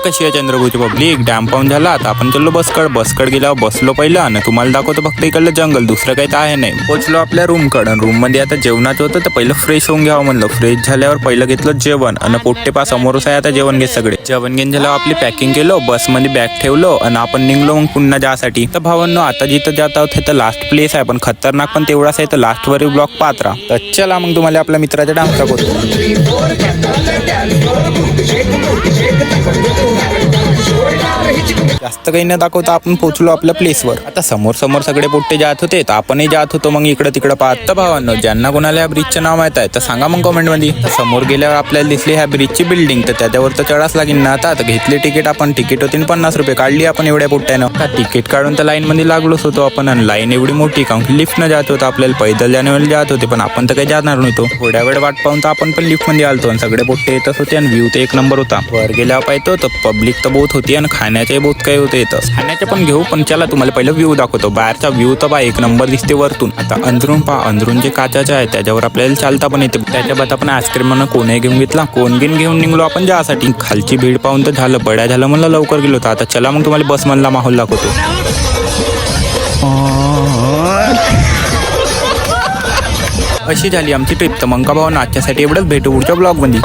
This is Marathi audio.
कशी आहे चंद्रपूरची पब्लिक? डॅम पाहून झाला आता आपण चलो बसकड गेल्यावर बसलो पहिलं आणि तुम्हाला दाखवतो फक्त इकडलं जंगल, दुसरं काही तर आहे नाही. पोहोचलो आपल्या रूमकडं. रूम मध्ये आता जेवणाचं होतं तर पहिलं फ्रेश होऊन घ्यावं म्हणलं. फ्रेश झाल्यावर पहिलं घेतलं जेवण आणि पोट्टे पा समोरच आहे आता जेवण घेत सगळे. जेवण घेऊन झाल्यावर आपली पॅकिंग केलो, बसमध्ये बॅग ठेवलो आणि आपण निघलो मग पुन्हा जासाठी. तर भावांनो आता जिथं जात आहोत हे तर लास्ट प्लेस आहे, पण खतरनाक पण तेवढाच आहे. तर लास्ट वरील ब्लॉक पाहत राहा. तर चला मग तुम्हाला आपल्या मित्राच्या डान्स दाखवतो. जास्त काही न दाखवता आपण पोहोचलो आपल्या प्लेसवर. आता समोर सगळे पोट्टे जात होते तर आपणही जात होतो मग इकडं तिकडं पाहत. तर भावांनो ज्यांना कोणाला या ब्रिजचं नाव माहित आहे तर सांगा मग कमेंट मध्ये. समोर गेल्यावर आपल्याला दिसली ह्या ब्रिजची बिल्डिंग, तर त्याच्यावर तर चढाच लागेल ना. आता घेतली तिकीट आपण. तिकीट होती 50 रुपये. काढली आपण एवढ्या पोट्ट्यानं. तिकीट काढून तर लाईन मध्ये लागलोच होतो आपण. आणि लाईन एवढी मोठी कारण की लिफ्ट न जात होतं, आपल्याला पैदल जाण्यावर जात होते, पण आपण तर काही जाणार नव्हतो. थोड्या वेळ वाट पाहून तर आपण पण लिफ्ट मध्ये आलतो आणि सगळे पोट्टे येतच होते आणि व्ह्यू तर एक नंबर होता. वर गेल्यावर पाहतो तर पब्लिक तर बहुत होती आणि खाण्याचे बहुत काही होते. येतच खाण्याचे पण घेऊ, पण चला तुम्हाला पहिलं व्ह्यू दाखवतो. बाहेरचा व्ह्यू तर बा एक नंबर दिसते वरतून. आता अंदरून पहा, अंदरून जे काचाचे आहे त्याच्यावर आपल्याला चालता पण येते. त्याच्या बाद आपण आईस्क्रीम म्हणून कोणही घेऊन घेतला. कोण घेऊन निघलो आपण जासाठी. खालची भीड पाहून तर झालं बड्या झालं म्हणलं लवकर गेलो. तर आता चला मग तुम्हाला बस मधला माहोल दाखवतो. अशी झाली आमची ट्रिप. तर मग का भाऊ आजच्यासाठी एवढंच. भेटू पुढच्या ब्लॉग मध्ये.